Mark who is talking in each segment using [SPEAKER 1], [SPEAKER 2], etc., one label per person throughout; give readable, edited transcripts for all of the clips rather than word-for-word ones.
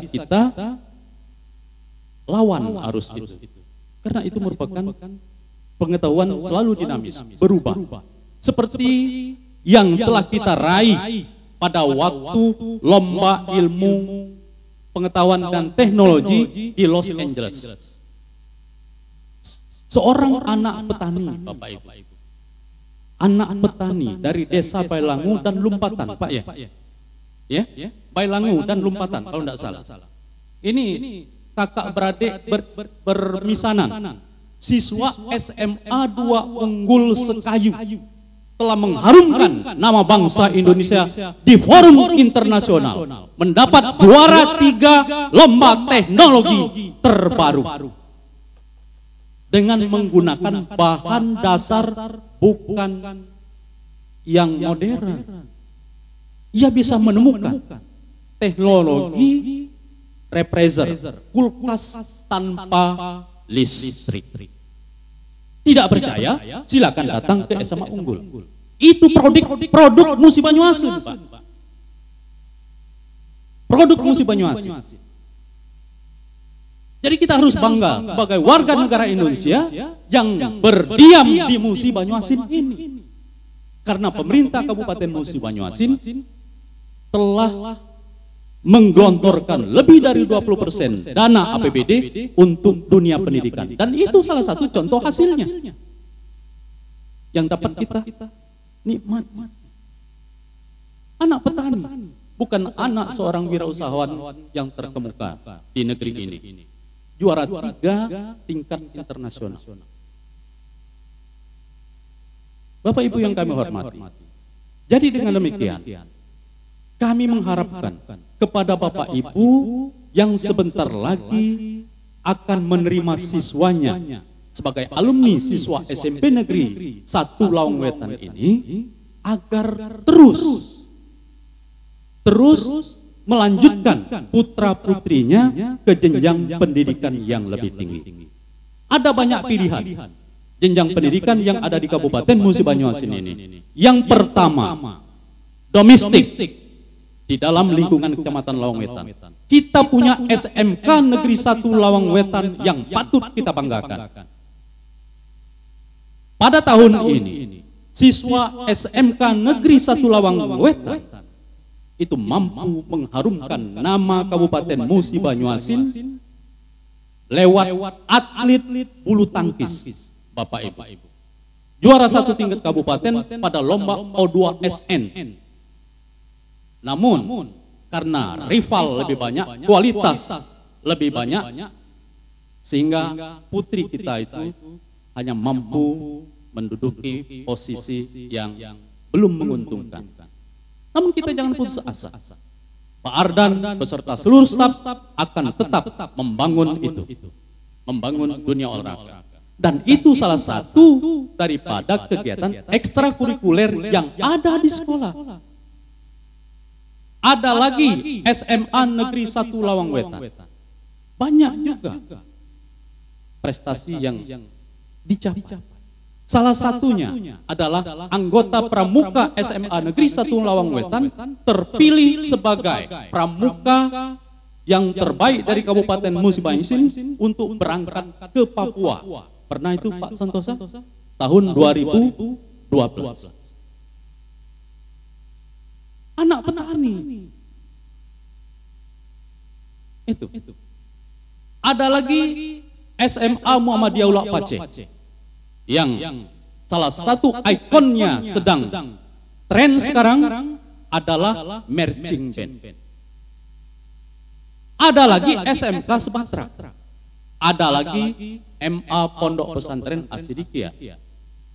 [SPEAKER 1] kita lawan arus itu. Karena itu merupakan pengetahuan selalu dinamis, berubah. Seperti yang telah kita raih pada waktu lomba ilmu pengetahuan dan teknologi di Los Angeles. Seorang anak petani, Bapak Ibu. Anak petani dari desa Bailangu dan Lumpatan, Pak ya? Ya, Bailangu dan Lumpatan kalau tidak salah. Ini kakak beradik bermisanan. Siswa SMA 2 Unggul Sekayu telah mengharumkan nama bangsa Indonesia di forum internasional, mendapat juara 3 lomba teknologi terbaru dengan menggunakan bahan dasar bukan yang modern. Ia bisa menemukan teknologi represer, kulkas tanpa listrik. Tidak percaya? Silakan datang ke SMA Unggul. Itu produk Musi Banyuasin, Pak. Produk Musi Banyuasin. Jadi kita harus bangga sebagai warga negara Indonesia yang berdiam di Musi Banyuasin ini. Karena pemerintah Kabupaten Musi Banyuasin telah menggelontorkan lebih dari 20% dana APBD untuk dunia pendidikan. Dan itu salah satu contoh hasilnya yang dapat kita nikmati. Anak petani, bukan anak seorang wirausahawan yang terkemuka di negeri ini. Juara 3 tingkat internasional. Bapak Ibu yang kami hormati, jadi dengan demikian kami mengharapkan kepada Bapak Ibu yang sebentar lagi akan menerima siswanya sebagai alumni siswa SMP Negeri 1 Lawang Wetan ini agar terus melanjutkan putra-putrinya ke jenjang pendidikan yang lebih tinggi. Ada banyak pilihan jenjang pendidikan yang ada di Kabupaten Musi Banyuasin ini. Yang pertama, domestik di dalam lingkungan Kecamatan Lawang Wetan. Kita punya SMK Negeri 1 Lawang Wetan yang patut kita banggakan. Pada tahun ini, siswa SMK Negeri 1 Lawang Wetan itu mampu mengharumkan nama Kabupaten Musi Banyuasin lewat atlet bulu tangkis, Bapak Ibu. Juara 1 tingkat kabupaten pada lomba O2SN. Namun karena rival lebih banyak, kualitas lebih banyak, sehingga putri kita itu hanya mampu menduduki posisi yang belum menguntungkan. Namun kita jangan putus asa. Pak Ardan beserta seluruh staf akan tetap membangun itu, membangun dunia olahraga. Dan itu salah satu daripada kegiatan ekstrakurikuler yang ada di sekolah. Ada lagi SMA Negeri 1 Lawang Wetan. Banyak juga prestasi yang dicapai. Salah satunya adalah anggota pramuka SMA Negeri 1 Lawang Wetan terpilih sebagai pramuka yang terbaik dari Kabupaten Musi Banyuasin untuk berangkat ke Papua. Pernah itu Pak Santosa? Tahun 2012. Anak petani. Itu. Ada lagi SMA Muhammadiyah Ulak Pace yang salah satu ikonnya sedang tren sekarang adalah marching band. Ada lagi SMK Sebatera. Ada lagi MA Pondok Pesantren Asidikia.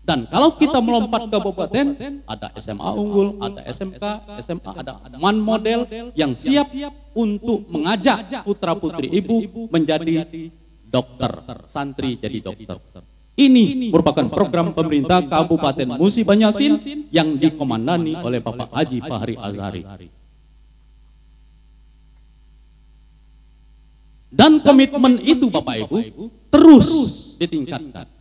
[SPEAKER 1] Dan kalau kita melompat ke kabupaten, ada SMA Unggul, ada SMK, SMA, ada man model yang siap untuk mengajak putra-putri ibu menjadi dokter, santri jadi dokter. Ini merupakan program pemerintah Kabupaten Musi Banyuasin yang dikomandani oleh Bapak Haji Fahri Azhari. Dan komitmen itu Bapak Ibu terus ditingkatkan.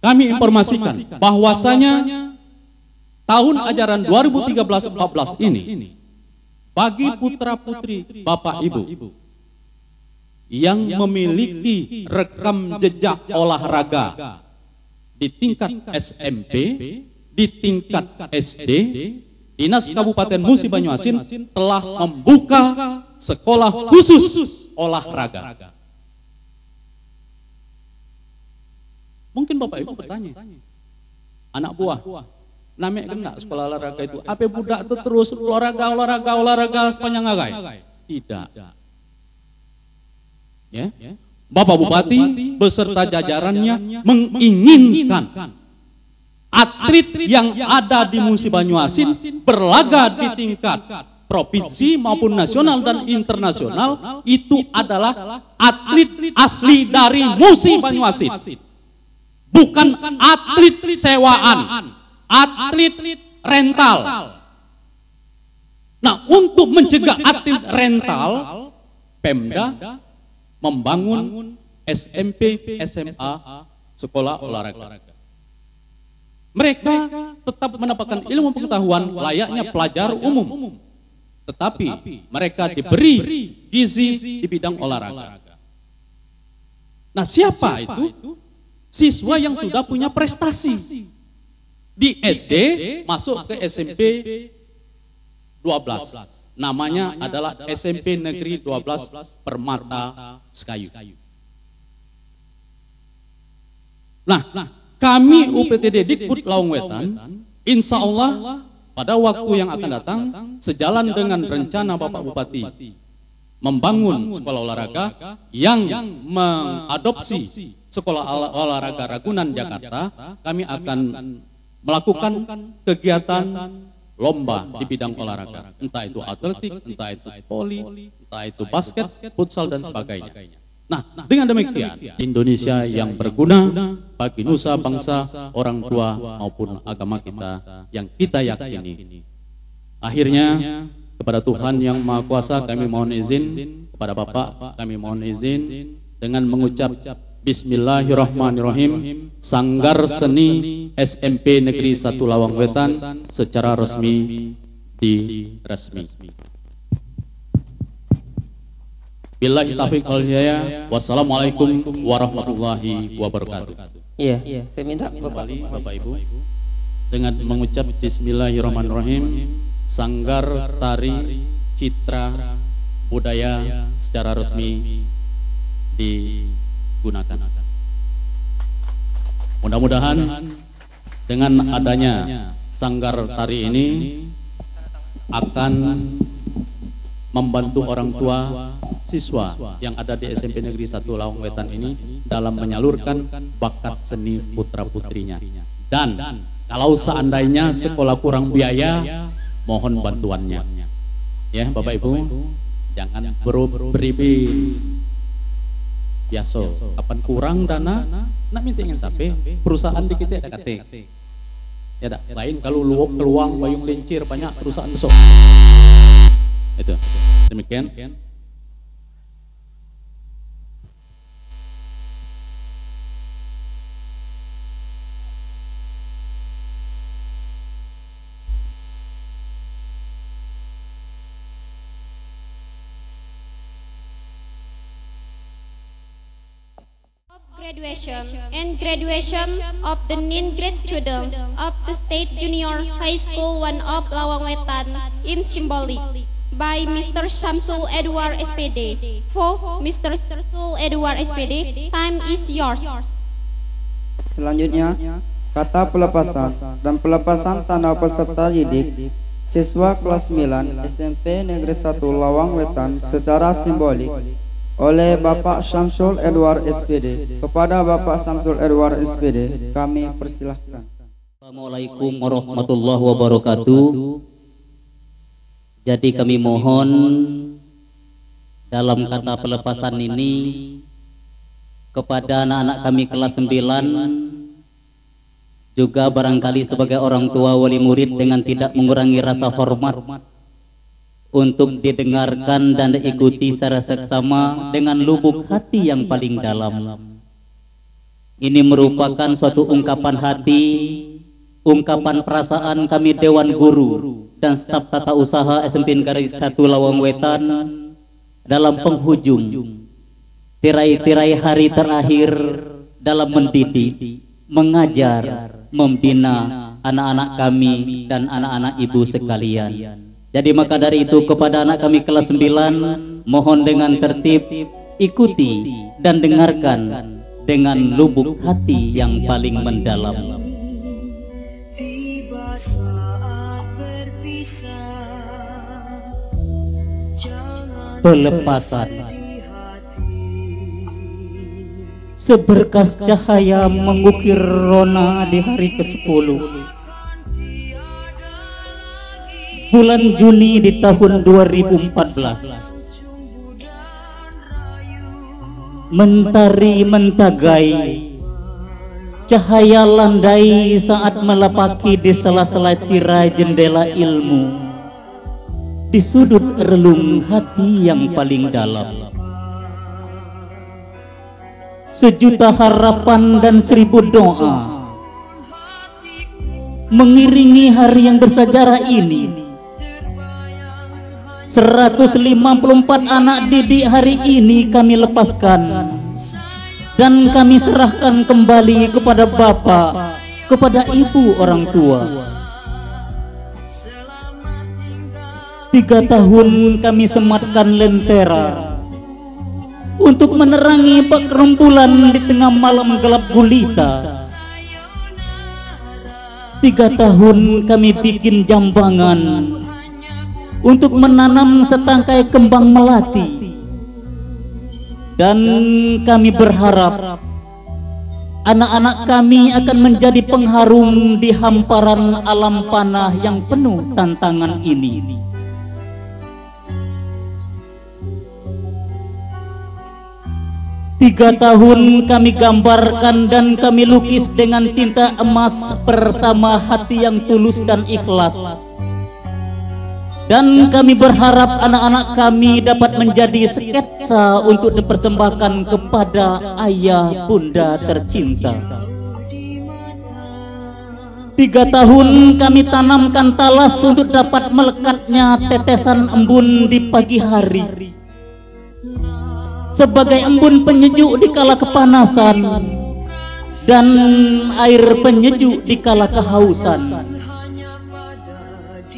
[SPEAKER 1] Kami informasikan bahwasanya tahun ajaran 2013-14 ini bagi putra-putri Bapak Ibu yang memiliki rekam jejak olahraga di tingkat SMP, di tingkat SD, Dinas Kabupaten Musi Banyuasin telah membuka sekolah khusus olahraga. Mungkin Bapak Ibu bertanya, anak buah, namanya kan enggak sekolah olahraga itu? Apa budak itu terus olahraga sepanjang agai? Tidak. Ya. Bapak Bupati beserta jajarannya menginginkan atlet yang ada di Musi Banyuasin berlaga di tingkat provinsi maupun nasional dan internasional itu adalah atlet asli dari Musi Banyuasin. Bukan atlet sewaan, atlet rental. Nah, untuk mencegah atlet rental, Pemda membangun SMP, SMA, sekolah olahraga. Mereka tetap mendapatkan ilmu pengetahuan layaknya pelajar umum, tetapi mereka diberi gizi di bidang olahraga. Nah, siapa itu? Siswa yang sudah punya prestasi di SD masuk ke SMP 12. Namanya adalah SMP Negeri 12 Permata Sekayu. Nah, kami UPTD Dikbud Lawang Wetan, insya Allah pada waktu yang akan datang, sejalan dengan rencana Bapak Bupati membangun sekolah olahraga yang mengadopsi Sekolah Olahraga Ragunan Jakarta, kami akan melakukan kegiatan lomba di bidang olahraga, entah itu atletik, entah itu voli, entah itu basket, futsal dan sebagainya. Nah, dengan demikian Indonesia yang berguna bagi nusa bangsa, orang tua maupun agama kita yang kita yakini. Akhirnya kepada Tuhan yang Maha Kuasa kami mohon izin, kepada Bapak kami mohon izin dengan mengucap Bismillahirrahmanirrahim, Sanggar Seni SMP Negeri 1 Lawang Wetan secara resmi diresmi. Billahi taufiq wal hidayah. Wassalamualaikum warahmatullahi wabarakatuh.
[SPEAKER 2] Iya, saya minta
[SPEAKER 1] Bapak Ibu dengan mengucap Bismillahirrahmanirrahim, Sanggar Tari Citra Budaya secara resmi digunakan. Mudah-mudahan dengan adanya sanggar tari ini akan membantu orang tua siswa yang ada di SMP Negeri 1 Lawang Wetan ini dalam menyalurkan bakat seni putra-putrinya. Dan kalau seandainya sekolah kurang biaya, mohon bantuannya. Ya Bapak Ibu, jangan beribih. Biasa, kapan kurang dana, nak minta ingin sampai perusahaan dikit ada kate. Ya dak, lain kalau luok peluang payung lincir banyak perusahaan besok. Itu, demikian.
[SPEAKER 3] Graduation of the 9th grade students of the State Junior High School 1 of Lawang Wetan in symbolic by Mr. Samsul Edward SPD. For Mr. Samsul Edward SPD, time is yours.
[SPEAKER 2] Selanjutnya, kata pelepasan dan pelepasan tanda peserta didik siswa kelas 9 SMP Negeri 1 Lawang Wetan secara simbolik oleh Bapak Samsul Edward SPD. Kepada Bapak Samsul Edward SPD kami persilahkan.
[SPEAKER 4] Assalamualaikum warahmatullahi wabarakatuh. Jadi kami mohon dalam kata pelepasan ini kepada anak-anak kami kelas 9, juga barangkali sebagai orang tua wali murid dengan tidak mengurangi rasa hormat, untuk didengarkan dan diikuti secara seksama dengan lubuk hati yang paling dalam. Ini merupakan suatu ungkapan hati, ungkapan perasaan kami Dewan Guru dan staf tata usaha SMP Negeri 1 Lawang Wetan dalam penghujung tirai-tirai hari terakhir dalam mendidik, mengajar, membina anak-anak kami dan anak-anak ibu sekalian. Jadi maka dari itu kepada anak kami kelas 9, mohon dengan tertib ikuti dan dengarkan dengan lubuk hati yang paling mendalam.
[SPEAKER 5] Tiba saat berpisah,
[SPEAKER 4] Pelepasan. Seberkas cahaya mengukir rona di hari ke-10 bulan Juni di tahun 2014. Mentari mentagai, cahaya landai saat melepaki di sela-sela tirai jendela ilmu, di sudut relung hati yang paling dalam. Sejuta harapan dan 1000 doa mengiringi hari yang bersejarah ini. 154 anak didik hari ini kami lepaskan dan kami serahkan kembali kepada bapak, kepada ibu orang tua. 3 tahun kami sematkan lentera untuk menerangi perkumpulan di tengah malam gelap gulita. 3 tahun kami bikin jambangan untuk menanam setangkai kembang melati, dan kami berharap anak-anak kami akan menjadi pengharum di hamparan alam panah yang penuh tantangan ini. 3 tahun kami gambarkan dan kami lukis dengan tinta emas bersama hati yang tulus dan ikhlas. Dan kami berharap anak-anak kami dapat menjadi sketsa untuk dipersembahkan kepada ayah bunda tercinta. 3 tahun kami tanamkan talas untuk dapat melekatnya tetesan embun di pagi hari, sebagai embun penyejuk di kala kepanasan dan air penyejuk di kala kehausan.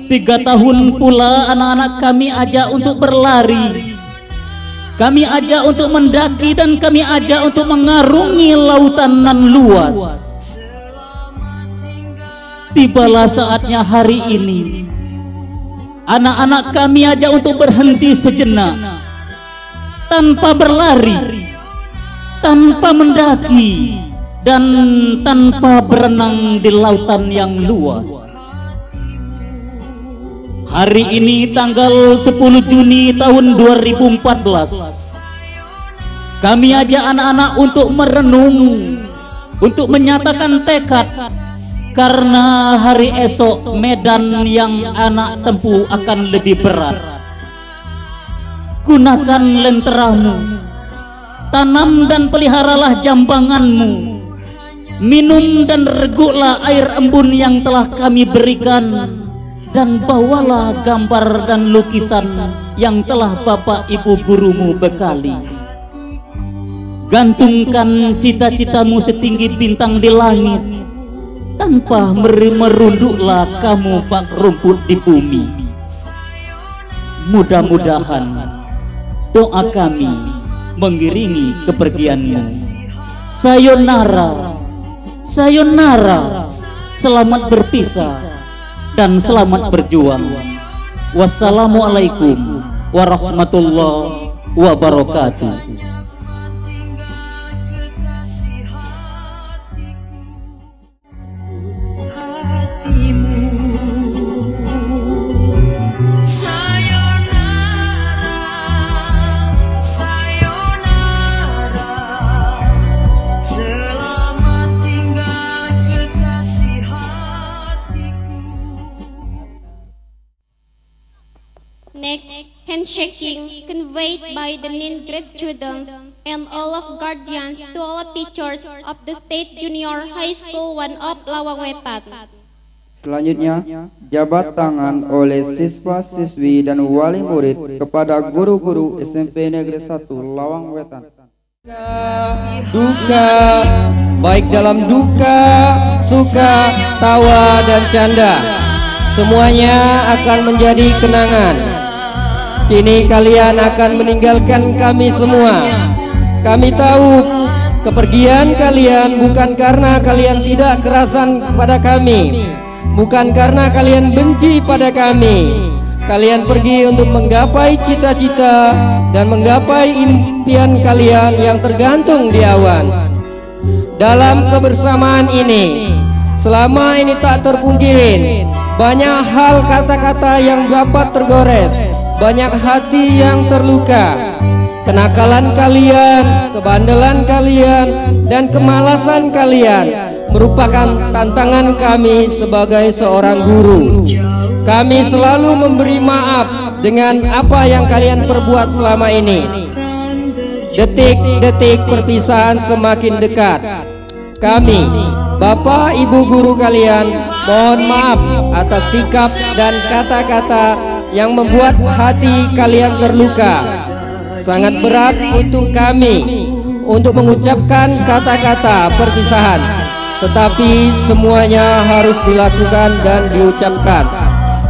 [SPEAKER 4] 3 tahun pula anak-anak kami ajak untuk berlari, kami ajak untuk mendaki, dan kami ajak untuk mengarungi lautan nan luas. Tibalah saatnya hari ini, anak-anak kami ajak untuk berhenti sejenak, tanpa berlari, tanpa mendaki, dan tanpa berenang di lautan yang luas. Hari ini tanggal 10 Juni tahun 2014, kami ajak anak-anak untuk merenung, untuk menyatakan tekad, karena hari esok medan yang anak tempuh akan lebih berat. Gunakan lenteramu, tanam dan peliharalah jambanganmu, minum dan reguklah air embun yang telah kami berikan, dan bawalah gambar dan lukisan yang telah bapak ibu gurumu bekali. Gantungkan cita-citamu setinggi bintang di langit, tanpa merunduklah kamu bak rumput di bumi. Mudah-mudahan doa kami mengiringi kepergianmu. Sayonara, sayonara, selamat berpisah dan selamat berjuang. Wassalamualaikum warahmatullahi wabarakatuh.
[SPEAKER 3] Next, handshaking conveyed by the ninth grade students and all of guardians to all teachers of the State Junior High School 1 of Lawang Wetan.
[SPEAKER 2] Selanjutnya, jabat tangan oleh siswa-siswi dan wali murid kepada guru-guru SMP Negeri 1 Lawang Wetan.
[SPEAKER 6] Duka, baik dalam duka, suka, tawa, dan canda, semuanya akan menjadi kenangan. Kini kalian akan meninggalkan kami semua. Kami tahu kepergian kalian bukan karena kalian tidak kerasan pada kami, bukan karena kalian benci pada kami. Kalian pergi untuk menggapai cita-cita dan menggapai impian kalian yang tergantung di awan. Dalam kebersamaan ini, selama ini tak terpungkirin, banyak hal kata-kata yang dapat tergores, banyak hati yang terluka. Kenakalan kalian, kebandelan kalian, dan kemalasan kalian merupakan tantangan kami sebagai seorang guru. Kami selalu memberi maaf dengan apa yang kalian perbuat selama ini. Detik-detik perpisahan semakin dekat. Kami, Bapak Ibu guru kalian, mohon maaf atas sikap dan kata-kata yang membuat hati kalian terluka. Sangat berat untuk kami untuk mengucapkan kata-kata perpisahan, tetapi semuanya harus dilakukan dan diucapkan.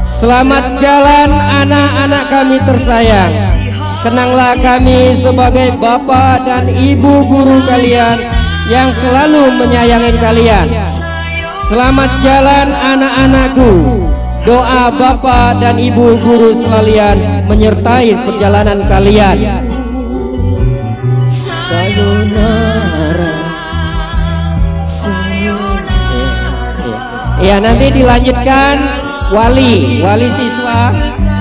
[SPEAKER 6] Selamat jalan anak-anak kami tersayang. Kenanglah kami sebagai bapak dan ibu guru kalian yang selalu menyayangi kalian. Selamat jalan anak-anakku. Doa bapak dan ibu guru sekalian menyertai perjalanan kalian. Sayonara. Ya, nanti dilanjutkan wali siswa.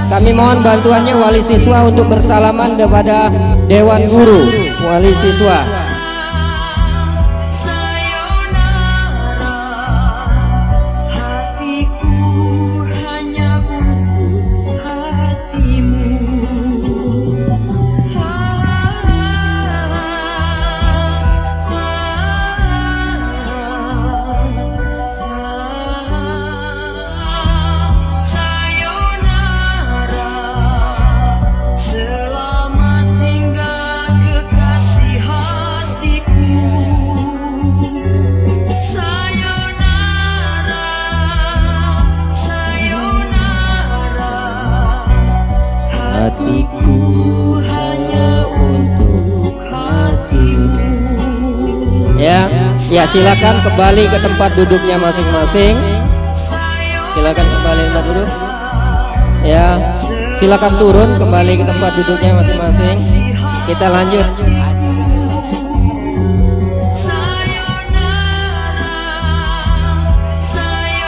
[SPEAKER 6] Kami mohon bantuannya wali siswa untuk bersalaman kepada Dewan Guru. Wali siswa. Hatiku hanya untuk hatimu. Ya, silakan kembali ke tempat duduknya masing-masing. Silakan kembali ke tempat duduk. Ya, silakan turun kembali ke tempat duduknya masing-masing. Kita lanjut.
[SPEAKER 5] Sayonara, sayonara.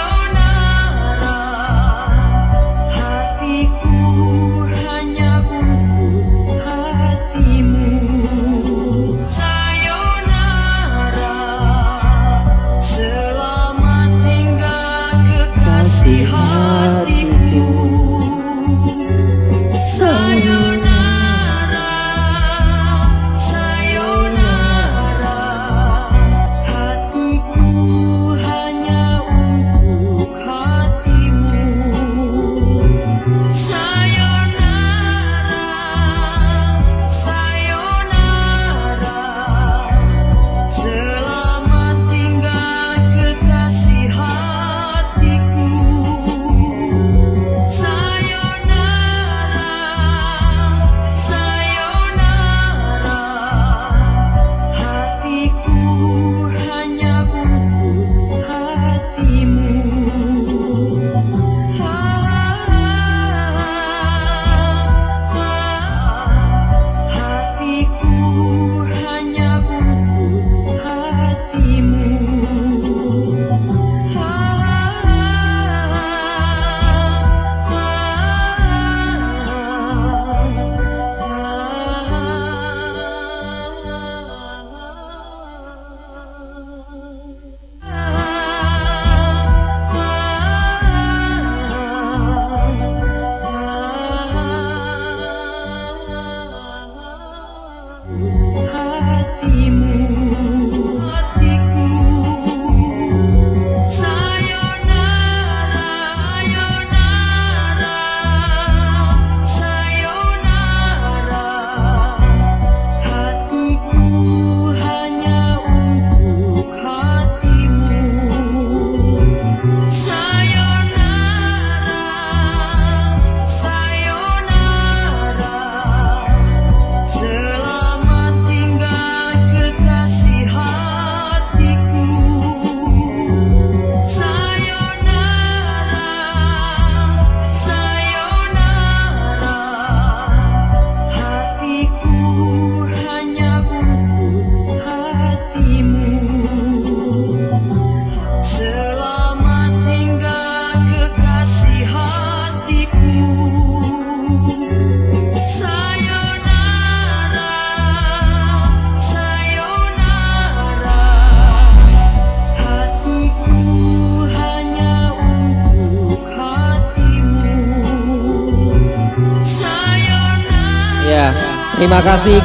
[SPEAKER 6] Terima kasih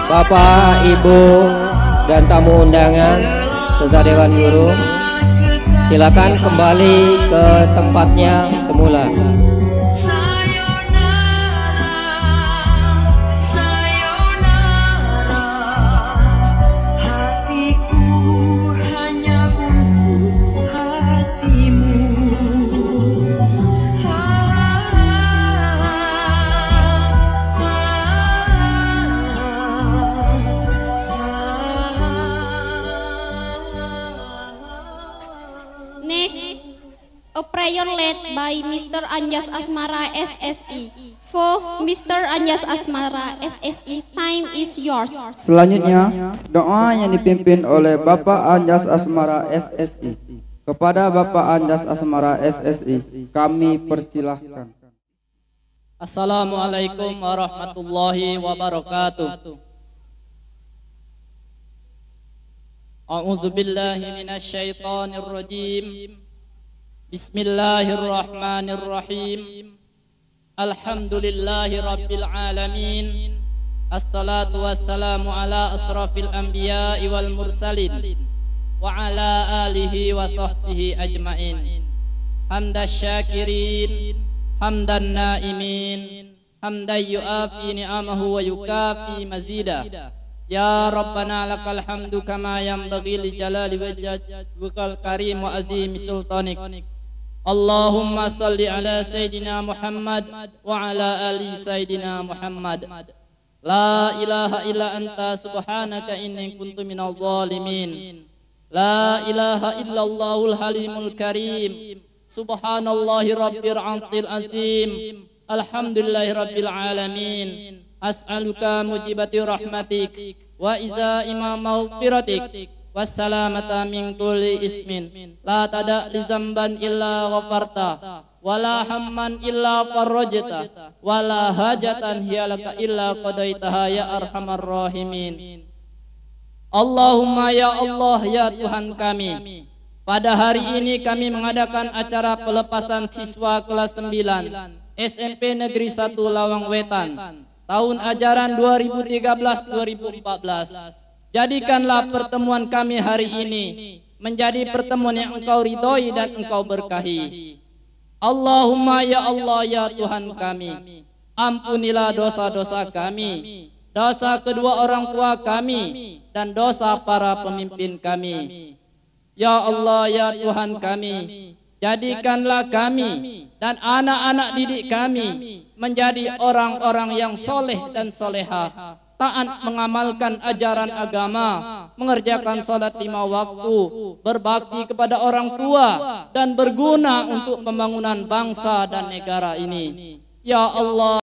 [SPEAKER 6] Bapak, Ibu, dan tamu undangan serta Dewan Guru. Silakan kembali ke tempatnya semula.
[SPEAKER 3] A prayer led by Mr. Anjas Asmara SSI. For Mr. Anjas Asmara SSI, time is yours.
[SPEAKER 2] Selanjutnya, doa yang dipimpin oleh Bapak Anjas Asmara SSI. Kepada Bapak Anjas Asmara SSI, kami persilahkan.
[SPEAKER 7] Assalamualaikum warahmatullahi wabarakatuh. A'udzu billahi minasy syaithanir rajim. Bismillahirrahmanirrahim. Alhamdulillahi rabbil alamin. Assalatu wassalamu ala asrafil anbiya'i wal mursalin wa ala alihi wa sahbihi ajmain. Hamdas syakirin, hamdan naimin, hamdan yu'afi ni'amahu wa yukafi mazida. Ya Rabbana lakal hamdu kama yanbaghi li jalali wajhikal karim wa azimi sultanik. Allahumma salli ala Sayyidina Muhammad wa ala ali Sayyidina Muhammad. La ilaha illa anta subhanaka inni kuntu minal zalimin. La ilaha illallahul halimul karim. Subhanallahi rabbil arshil azim. Alhamdulillahi rabbil alamin. As'aluka mujibati rahmatik wa iza imam maghfiratik wassalamata min kulli ismin la tada li zamban illa ghafarta wala hamman illa farajta wala hajatan hiyalaka illa qadaitaha ya arhamar rahimin. Allahumma ya Allah ya Tuhan kami, pada hari ini kami mengadakan acara pelepasan siswa kelas 9 SMP Negeri 1 Lawang Wetan tahun ajaran 2013-2014. Jadikanlah pertemuan kami hari ini menjadi pertemuan yang Engkau ridhoi dan Engkau berkahi. Allahumma ya Allah ya Tuhan kami, ampunilah dosa-dosa kami, dosa kedua orang tua kami, dan dosa para pemimpin kami. Ya Allah ya Tuhan kami, jadikanlah kami dan anak-anak didik kami menjadi orang-orang yang soleh dan solehah, taat mengamalkan ajaran agama, mengerjakan salat 5 waktu, berbakti kepada orang tua, dan berguna untuk pembangunan bangsa dan negara ini. Ya Allah.